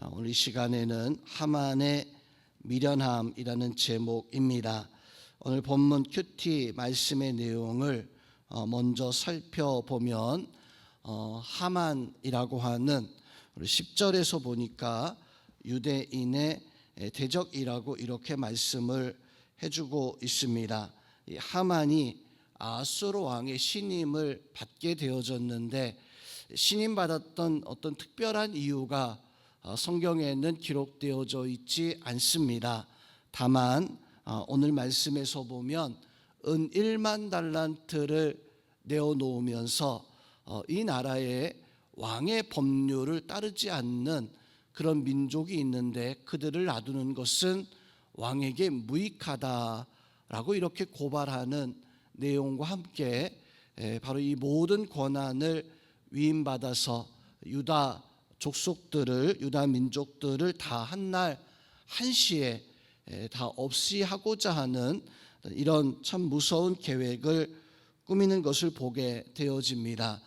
오늘 이 시간에는 하만의 미련함이라는 제목입니다. 오늘 본문 큐티 말씀의 내용을 먼저 살펴보면 하만이라고 하는 우리 10절에서 보니까 유대인의 대적이라고 이렇게 말씀을 해주고 있습니다. 이 하만이 아수르 왕의 신임을 받게 되어졌는데 신임받았던 어떤 특별한 이유가 성경에는 기록되어져 있지 않습니다. 다만 오늘 말씀에서 보면 은 1만 달란트를 내어놓으면서 이 나라의 왕의 법률을 따르지 않는 그런 민족이 있는데 그들을 놔두는 것은 왕에게 무익하다라고 이렇게 고발하는 내용과 함께 바로 이 모든 권한을 위임받아서 유다 민족들을 다 한날 한시에 다 없이 하고자 하는 이런 참 무서운 계획을 꾸미는 것을 보게 되어집니다.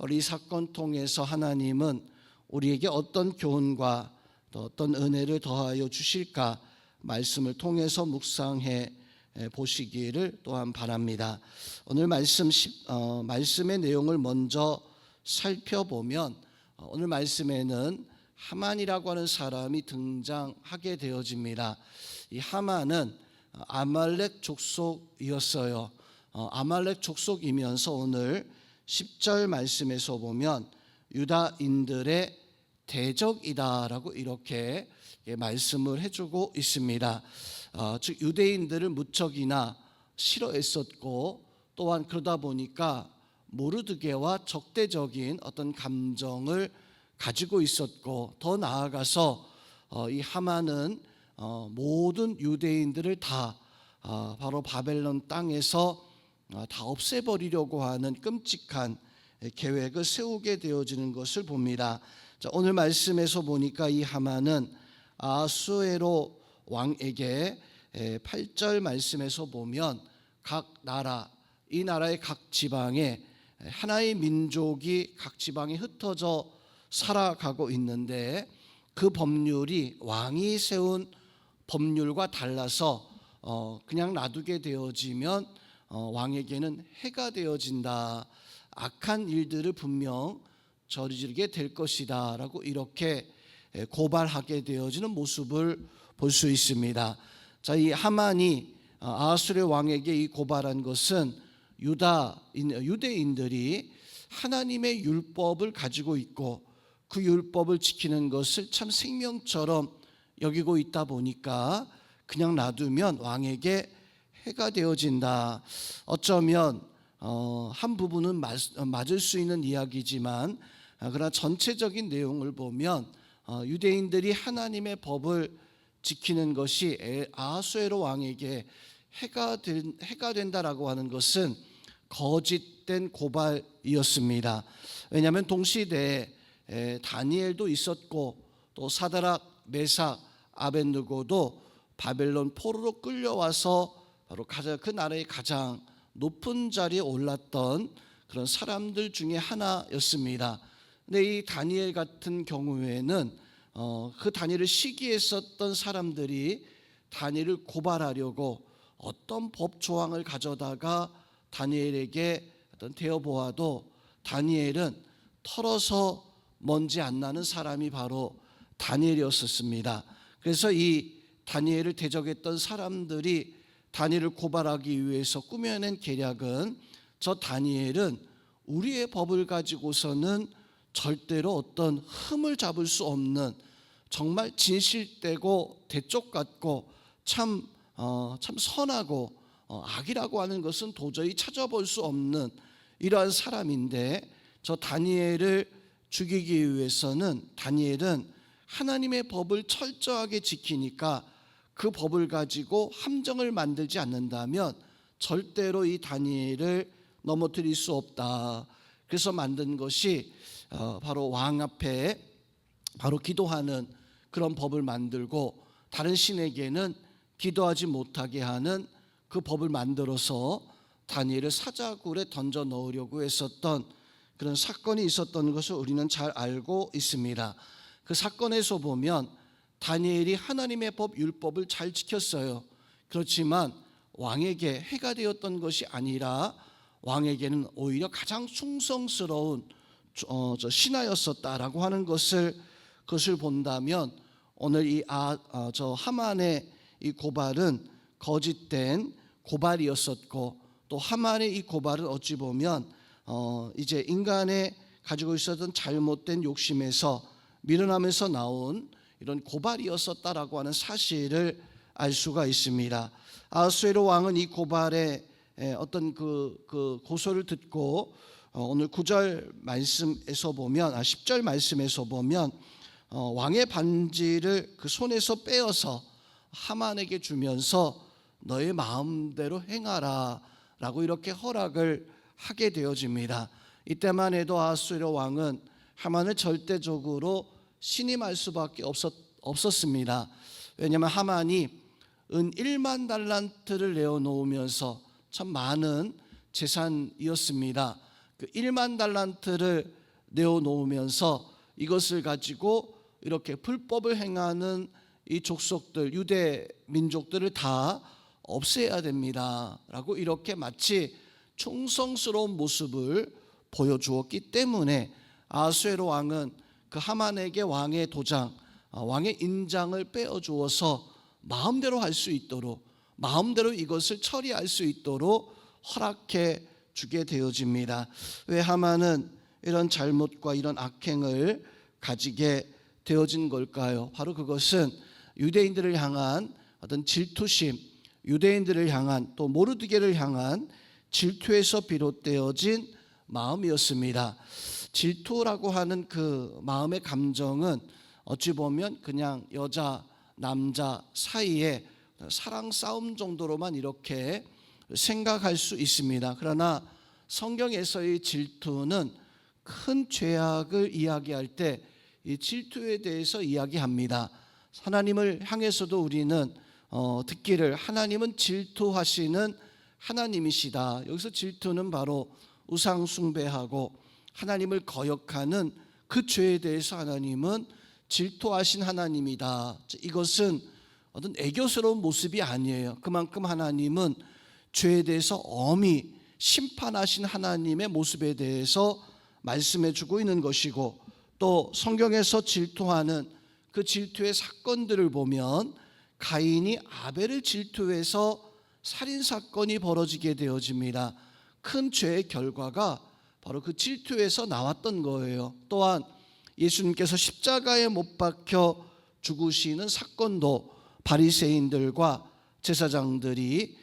이 사건 통해서 하나님은 우리에게 어떤 교훈과 또 어떤 은혜를 더하여 주실까 말씀을 통해서 묵상해 보시기를 또한 바랍니다. 오늘 말씀의 내용을 먼저 살펴보면 오늘 말씀에는 하만이라고 하는 사람이 등장하게 되어집니다. 이 하만은 아말렉 족속이었어요. 아말렉 족속이면서 오늘 10절 말씀에서 보면 유다인들의 대적이다라고 이렇게 말씀을 해주고 있습니다. 즉 유대인들을 무척이나 싫어했었고 또한 그러다 보니까 모르드게와 적대적인 어떤 감정을 가지고 있었고 더 나아가서 이 하만은 모든 유대인들을 다 바로 바벨론 땅에서 다 없애버리려고 하는 끔찍한 계획을 세우게 되어지는 것을 봅니다. 자, 오늘 말씀에서 보니까 이 하만은 아수에로 왕에게 8절 말씀에서 보면 각 나라 이 나라의 각 지방에 하나의 민족이 각 지방에 흩어져 살아가고 있는데 그 법률이 왕이 세운 법률과 달라서 그냥 놔두게 되어지면 왕에게는 해가 되어진다. 악한 일들을 분명 저지르게 될 것이다 라고 이렇게 고발하게 되어지는 모습을 볼 수 있습니다. 자, 이 하만이 아수르 왕에게 이 고발한 것은 유대인들이 하나님의 율법을 가지고 있고 그 율법을 지키는 것을 참 생명처럼 여기고 있다 보니까 그냥 놔두면 왕에게 해가 되어진다. 어쩌면 한 부분은 맞을 수 있는 이야기지만 그러나 전체적인 내용을 보면 유대인들이 하나님의 법을 지키는 것이 아하수에로 왕에게 해가 된다라고 하는 것은 거짓된 고발이었습니다. 왜냐하면 동시대에 다니엘도 있었고 또 사드락, 메삭, 아벳느고도 바벨론 포로로 끌려와서 바로 그 나라의 가장 높은 자리에 올랐던 그런 사람들 중에 하나였습니다. 근데 이 다니엘 같은 경우에는 그 다니엘을 시기했었던 사람들이 다니엘을 고발하려고 어떤 법 조항을 가져다가 다니엘에게 대어 보아도 다니엘은 털어서 먼지 안 나는 사람이 바로 다니엘이었습니다. 그래서 이 다니엘을 대적했던 사람들이 다니엘을 고발하기 위해서 꾸며낸 계략은 저 다니엘은 우리의 법을 가지고서는 절대로 어떤 흠을 잡을 수 없는 정말 진실되고 대쪽 같고 참 선하고 악이라고 하는 것은 도저히 찾아볼 수 없는 이러한 사람인데 저 다니엘을 죽이기 위해서는 다니엘은 하나님의 법을 철저하게 지키니까 그 법을 가지고 함정을 만들지 않는다면 절대로 이 다니엘을 넘어뜨릴 수 없다. 그래서 만든 것이 바로 왕 앞에 바로 기도하는 그런 법을 만들고 다른 신에게는 기도하지 못하게 하는 그 법을 만들어서 다니엘을 사자굴에 던져 넣으려고 했었던 그런 사건이 있었던 것을 우리는 잘 알고 있습니다. 그 사건에서 보면 다니엘이 하나님의 법 율법을 잘 지켰어요. 그렇지만 왕에게 해가 되었던 것이 아니라 왕에게는 오히려 가장 충성스러운 신하였었다라고 하는 것을 본다면 오늘 저 하만의 이 고발은 거짓된 고발이었었고, 또 하만의 이 고발은 어찌 보면 이제 인간의 가지고 있었던 잘못된 욕심에서 밀어나면서 나온 이런 고발이었었다라고 하는 사실을 알 수가 있습니다. 아하수에로 왕은 이 고발의 어떤 그 고소를 듣고 오늘 9절 말씀에서 보면 10절 말씀에서 보면 왕의 반지를 그 손에서 빼어서 하만에게 주면서 너의 마음대로 행하라 라고 이렇게 허락을 하게 되어집니다. 이때만 해도 아하수에로 왕은 하만을 절대적으로 신임할 수밖에 없었습니다. 왜냐하면 하만이 은 1만 달란트를 내어놓으면서 참 많은 재산이었습니다. 그 1만 달란트를 내어놓으면서 이것을 가지고 이렇게 불법을 행하는 이 족속들, 유대 민족들을 다 없애야 됩니다 라고 이렇게 마치 충성스러운 모습을 보여주었기 때문에 아하수에로 왕은 그 하만에게 왕의 도장, 왕의 인장을 빼어주어서 마음대로 할 수 있도록, 마음대로 이것을 처리할 수 있도록 허락해 주게 되어집니다. 왜 하만은 이런 잘못과 이런 악행을 가지게 되어진 걸까요? 바로 그것은 유대인들을 향한 어떤 질투심, 유대인들을 향한 또 모르드게를 향한 질투에서 비롯되어진 마음이었습니다. 질투라고 하는 그 마음의 감정은 어찌 보면 그냥 여자, 남자 사이에 사랑 싸움 정도로만 이렇게 생각할 수 있습니다. 그러나 성경에서의 질투는 큰 죄악을 이야기할 때 이 질투에 대해서 이야기합니다. 하나님을 향해서도 우리는 듣기를 하나님은 질투하시는 하나님이시다. 여기서 질투는 바로 우상 숭배하고 하나님을 거역하는 그 죄에 대해서 하나님은 질투하신 하나님이다. 이것은 어떤 애교스러운 모습이 아니에요. 그만큼 하나님은 죄에 대해서 엄히 심판하신 하나님의 모습에 대해서 말씀해 주고 있는 것이고, 또 성경에서 질투하는 그 질투의 사건들을 보면 가인이 아벨을 질투해서 살인사건이 벌어지게 되어집니다. 큰 죄의 결과가 바로 그 질투에서 나왔던 거예요. 또한 예수님께서 십자가에 못 박혀 죽으시는 사건도 바리새인들과 제사장들이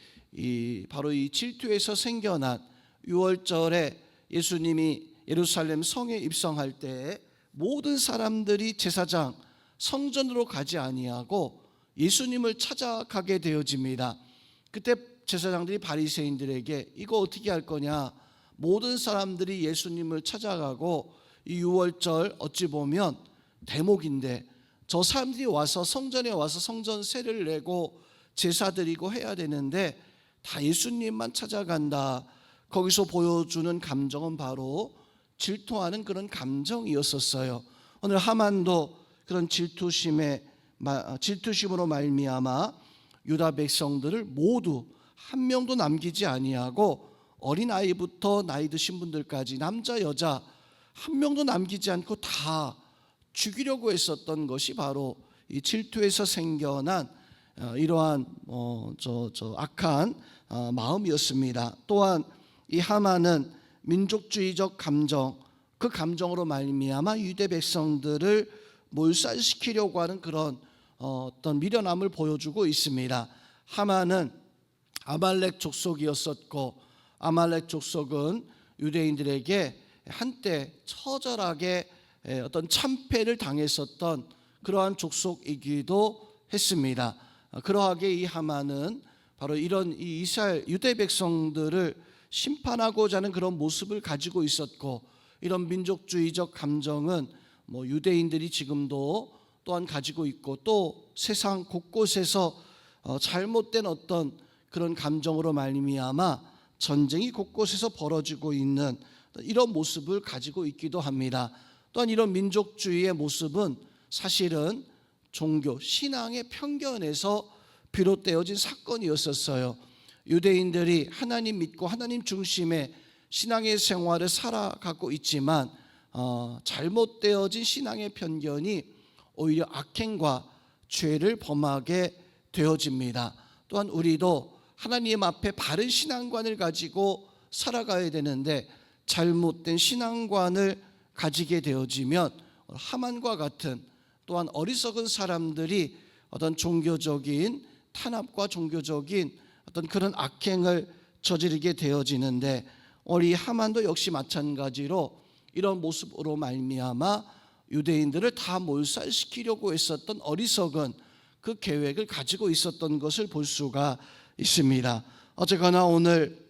바로 이 질투에서 생겨난, 6월절에 예수님이 예루살렘 성에 입성할 때 모든 사람들이 제사장 성전으로 가지 아니하고 예수님을 찾아가게 되어집니다. 그때 제사장들이 바리새인들에게 이거 어떻게 할 거냐, 모든 사람들이 예수님을 찾아가고 이 6월절 어찌 보면 대목인데 저 사람들이 와서 성전에 와서 성전세를 내고 제사 드리고 해야 되는데 다 예수님만 찾아간다. 거기서 보여주는 감정은 바로 질투하는 그런 감정이었었어요. 오늘 하만도 그런 질투심으로 말미암아 유다 백성들을 모두 한 명도 남기지 아니하고 어린아이부터 나이 드신 분들까지 남자 여자 한 명도 남기지 않고 다 죽이려고 했었던 것이 바로 이 질투에서 생겨난 이러한 악한 마음이었습니다. 또한 이 하만은 민족주의적 감정, 그 감정으로 말미암아 유대 백성들을 몰살시키려고 하는 그런 어떤 미련함을 보여주고 있습니다. 하만은 아말렉 족속이었었고, 아말렉 족속은 유대인들에게 한때 처절하게 어떤 참패를 당했었던 그러한 족속이기도 했습니다. 그러하게 이 하만은 바로 이런 이 이스라엘 유대 백성들을 심판하고자 하는 그런 모습을 가지고 있었고, 이런 민족주의적 감정은 유대인들이 지금도 또한 가지고 있고, 또 세상 곳곳에서 잘못된 어떤 그런 감정으로 말미암아 전쟁이 곳곳에서 벌어지고 있는 이런 모습을 가지고 있기도 합니다. 또한 이런 민족주의의 모습은 사실은 종교, 신앙의 편견에서 비롯되어진 사건이었었어요. 유대인들이 하나님 믿고 하나님 중심의 신앙의 생활을 살아가고 있지만 잘못되어진 신앙의 편견이 오히려 악행과 죄를 범하게 되어집니다. 또한 우리도 하나님 앞에 바른 신앙관을 가지고 살아가야 되는데 잘못된 신앙관을 가지게 되어지면 하만과 같은, 또한 어리석은 사람들이 어떤 종교적인 탄압과 종교적인 어떤 그런 악행을 저지르게 되어지는데, 우리 하만도 역시 마찬가지로 이런 모습으로 말미암아 유대인들을 다 몰살시키려고 했었던 어리석은 그 계획을 가지고 있었던 것을 볼 수가 있습니다. 어쨌거나 오늘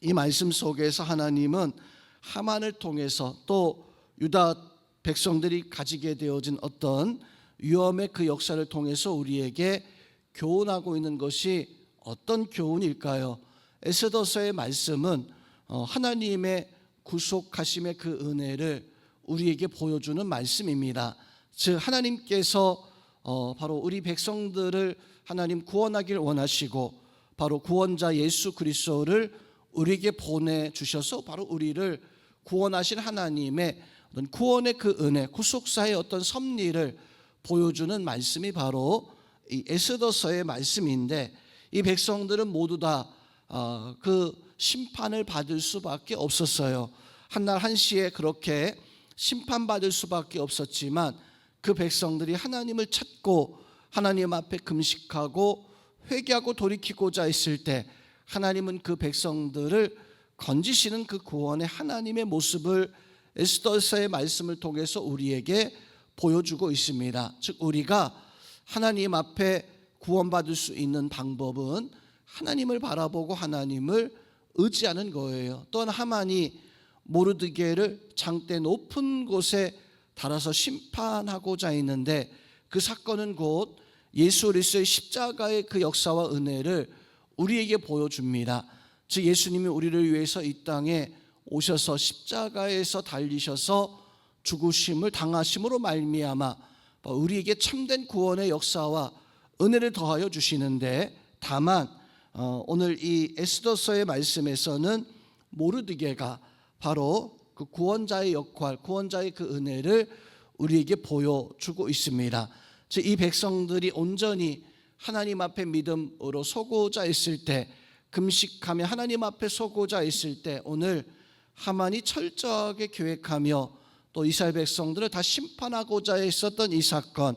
이 말씀 속에서 하나님은 하만을 통해서 또 유다 백성들이 가지게 되어진 어떤 위험의 그 역사를 통해서 우리에게 교훈하고 있는 것이 어떤 교훈일까요? 에스더서의 말씀은 하나님의 구속하심의 그 은혜를 우리에게 보여주는 말씀입니다. 즉 하나님께서 바로 우리 백성들을 하나님 구원하기를 원하시고 바로 구원자 예수 그리스도를 우리에게 보내주셔서 바로 우리를 구원하신 하나님의 어떤 구원의 그 은혜, 구속사의 어떤 섭리를 보여주는 말씀이 바로 이 에스더서의 말씀인데, 이 백성들은 모두 다 그 심판을 받을 수밖에 없었어요. 한날 한시에 그렇게 심판받을 수밖에 없었지만 그 백성들이 하나님을 찾고 하나님 앞에 금식하고 회개하고 돌이키고자 했을 때 하나님은 그 백성들을 건지시는 그 구원의 하나님의 모습을 에스더서의 말씀을 통해서 우리에게 보여주고 있습니다. 즉 우리가 하나님 앞에 구원받을 수 있는 방법은 하나님을 바라보고 하나님을 의지하는 거예요. 또한 하만이 모르드게를 장대 높은 곳에 달아서 심판하고자 했는데 그 사건은 곧 예수 그리스도의 십자가의 그 역사와 은혜를 우리에게 보여줍니다. 즉 예수님이 우리를 위해서 이 땅에 오셔서 십자가에서 달리셔서 죽으심을 당하심으로 말미암아 우리에게 참된 구원의 역사와 은혜를 더하여 주시는데, 다만 오늘 이 에스더서의 말씀에서는 모르드게가 바로 그 구원자의 역할, 구원자의 그 은혜를 우리에게 보여주고 있습니다. 즉 이 백성들이 온전히 하나님 앞에 믿음으로 서고자 했을 때, 금식하며 하나님 앞에 서고자 했을 때 오늘 하만이 철저하게 계획하며 또 이스라엘 백성들을 다 심판하고자 했었던 이 사건,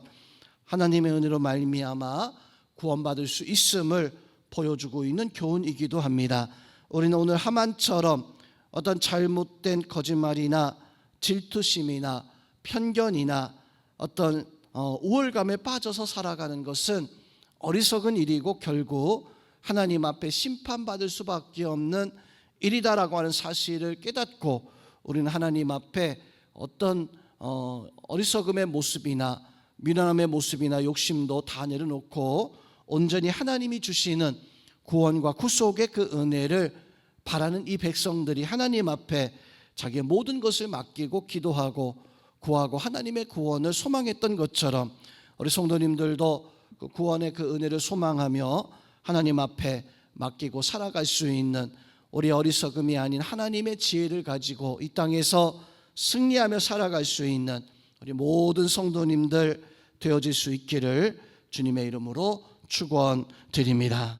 하나님의 은혜로 말미암아 구원받을 수 있음을 보여주고 있는 교훈이기도 합니다. 우리는 오늘 하만처럼 어떤 잘못된 거짓말이나 질투심이나 편견이나 어떤 우월감에 빠져서 살아가는 것은 어리석은 일이고 결국 하나님 앞에 심판받을 수밖에 없는 일이다라고 하는 사실을 깨닫고 우리는 하나님 앞에 어떤 어리석음의 모습이나 미련함의 모습이나 욕심도 다 내려놓고 온전히 하나님이 주시는 구원과 구속의 그 은혜를 바라는 이 백성들이 하나님 앞에 자기의 모든 것을 맡기고 기도하고 구하고 하나님의 구원을 소망했던 것처럼 우리 성도님들도 그 구원의 그 은혜를 소망하며 하나님 앞에 맡기고 살아갈 수 있는 우리 어리석음이 아닌 하나님의 지혜를 가지고 이 땅에서 승리하며 살아갈 수 있는 우리 모든 성도님들 되어질 수 있기를 주님의 이름으로 축원드립니다.